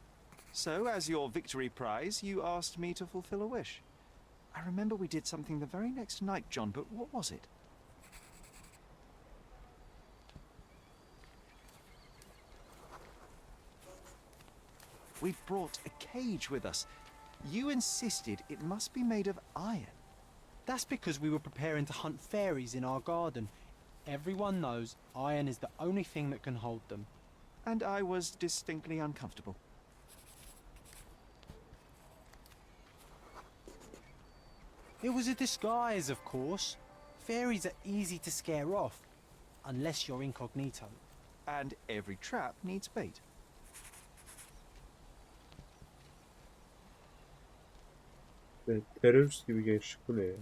So, as your victory prize, you asked me to fulfill a wish. I remember we did something the very next night, John, but what was it? We brought a cage with us. You insisted it must be made of iron. That's because we were preparing to hunt fairies in our garden. Everyone knows iron is the only thing that can hold them. And I was distinctly uncomfortable. It was a disguise, of course. Fairies are easy to scare off, unless you're incognito. And every trap needs bait. Terörist gibi gençlik bu ne ya?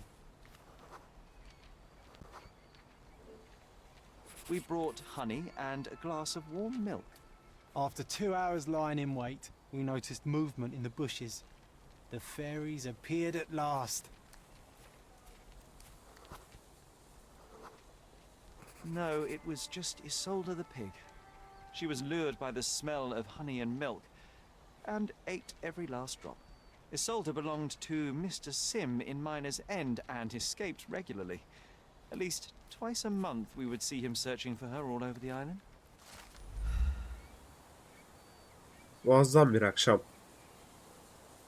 We brought honey and a glass of warm milk. After 2 hours lying in wait, we noticed movement in the bushes. The fairies appeared at last. No, it was just Isolde the pig. She was lured by the smell of honey and milk, and ate every last drop. Isolde belonged to Mr. Sim in Miner's End and escaped regularly. At least twice a month we would see him searching for her all over the island. Muazzam bir akşam.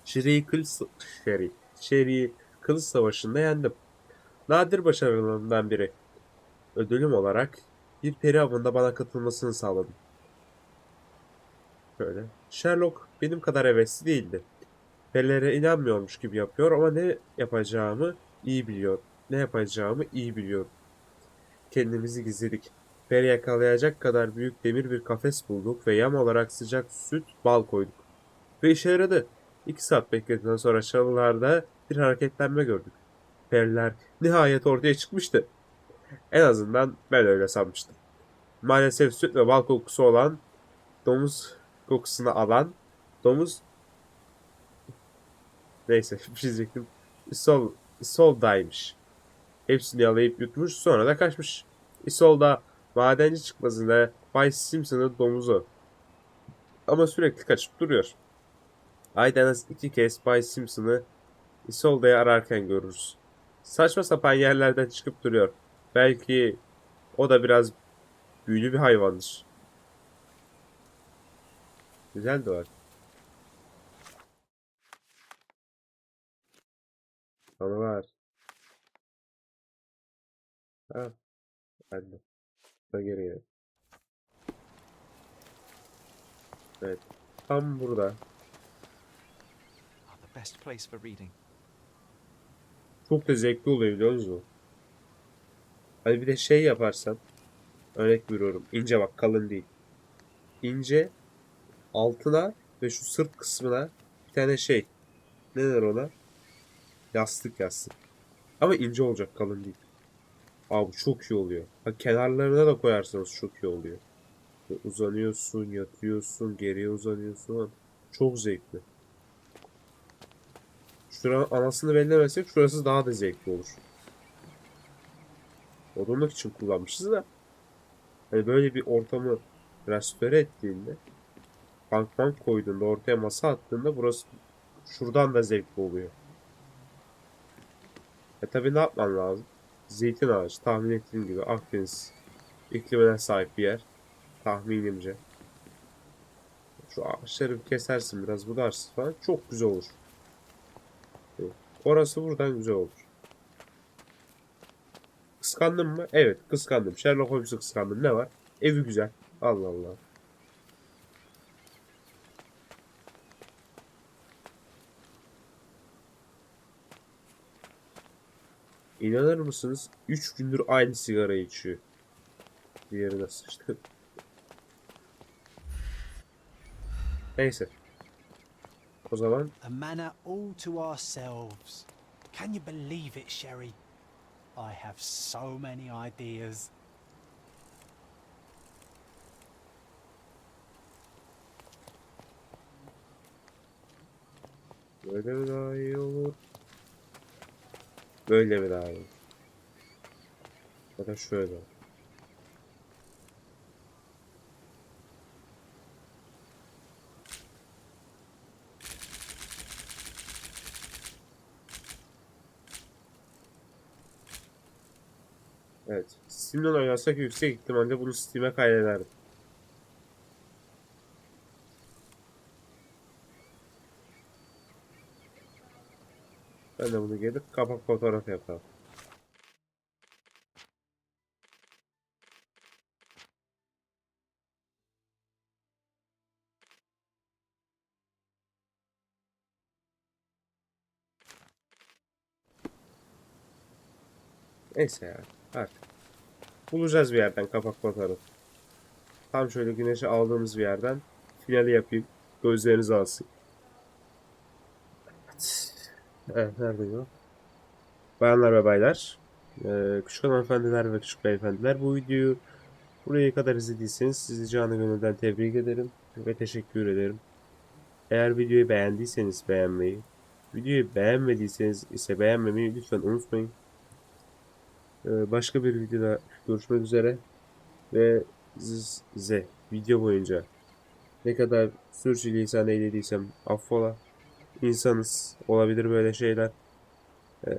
Sherry'i kılıç savaşında yendim. Nadir başarılarımdan biri. Ödülüm olarak bir peri avında bana katılmasını sağladım. Böyle. Sherlock benim kadar hevesli değildi. Perilere inanmıyormuş gibi yapıyor ama ne yapacağımı iyi biliyor. Ne yapacağımı iyi biliyor. Kendimizi gizledik. Peri yakalayacak kadar büyük demir bir kafes bulduk ve yem olarak sıcak süt, bal koyduk. Ve işe yaradı. 2 saat bekledikten sonra çalılarda bir hareketlenme gördük. Periler nihayet ortaya çıkmıştı. En azından ben öyle sanmıştım. Maalesef süt ve bal kokusu olan, domuz kokusunu alan, domuz... Neyse bir şey diyecektim. Isolde'ymiş. Hepsini yalayıp yutmuş, sonra da kaçmış. Isolde madenci çıkmasında Bay Simpson'ın domuzu. Ama sürekli kaçıp duruyor. Ayda en az 2 kez Bay Simpson'ı Isolde'yi ararken görürüz. Saçma sapan yerlerden çıkıp duruyor. Belki o da biraz büyülü bir hayvandır. Güzel de var. Anılar. Ha, ben de. Da geriye. Evet. Tam burada. The best place for reading. Çok da zevkli oluyor biliyor musunuz? Hani bir de şey yaparsan. Örnek veriyorum. İnce bak, kalın değil. İnce altına ve şu sırt kısmına bir tane şey. Ne der ona? Yastık. Ama ince olacak, kalın değil. Abi çok iyi oluyor. Ha, kenarlarına da koyarsanız çok iyi oluyor. Uzanıyorsun, yatıyorsun, geriye uzanıyorsun. Çok zevkli. Şuranın anasını bellemesek şurası daha da zevkli olur. Odunluk için kullanmışız da. Hani böyle bir ortamı restore ettiğinde, bank koyduğunda, ortaya masa attığında burası şuradan da zevkli oluyor. Tabii ne yapman lazım? Zeytin ağacı, tahmin ettiğim gibi Akdeniz iklimine sahip bir yer. Tahminimce. Şu ağaçları kesersin, biraz budarsın falan. Çok güzel olur. Orası buradan güzel olur. Kıskandım mı? Evet, kıskandım. Sherlock Holmes'u kıskandım. Ne var? Evi güzel. Allah Allah. İnanır mısınız? 3 gündür aynı sigarayı içiyor. Diğeri nasıl işte. Neyse. O zaman A manor all to ourselves. Can you believe it, Sherry? I have so many ideas. böyle mi daha iyi olur? Böyle mi daha iyi olur? Ya da şöyle. Evet. Steam'den oynarsak yüksek ihtimalle bunu Steam'e kaydederdim. Ben de bunu gelip kapak fotoğrafı yapalım. Neyse ya. Artık. Bulacağız bir yerden kapak fotoğrafı. Tam şöyle güneşi aldığımız bir yerden finali yapayım. Gözlerinizi alsın. Evet, neredeyim o? Bayanlar ve baylar. Küçük hanımefendiler ve küçük beyefendiler. Bu videoyu buraya kadar izlediyseniz sizi canı gönülden tebrik ederim ve teşekkür ederim. Eğer videoyu beğendiyseniz beğenmeyi, videoyu beğenmediyseniz ise beğenmemeyi lütfen unutmayın. Başka bir videoda görüşmek üzere. ve size video boyunca ne kadar sürçülisan eylediysem affola. İnsanız, olabilir böyle şeyler. Ee,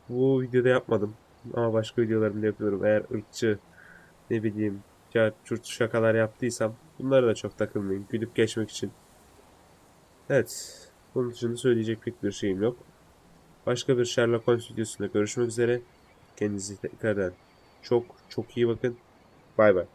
Bu videoda yapmadım ama başka videolarımda yapıyorum. Eğer ırkçı, ne bileyim, çurt şakalar yaptıysam bunlara da çok takılmayın. Gülüp geçmek için. Evet. Bunun dışında söyleyecek pek bir şeyim yok. Başka bir Sherlock Holmes videosunda görüşmek üzere. Kendinize tekrardan çok çok iyi bakın. Bay bay.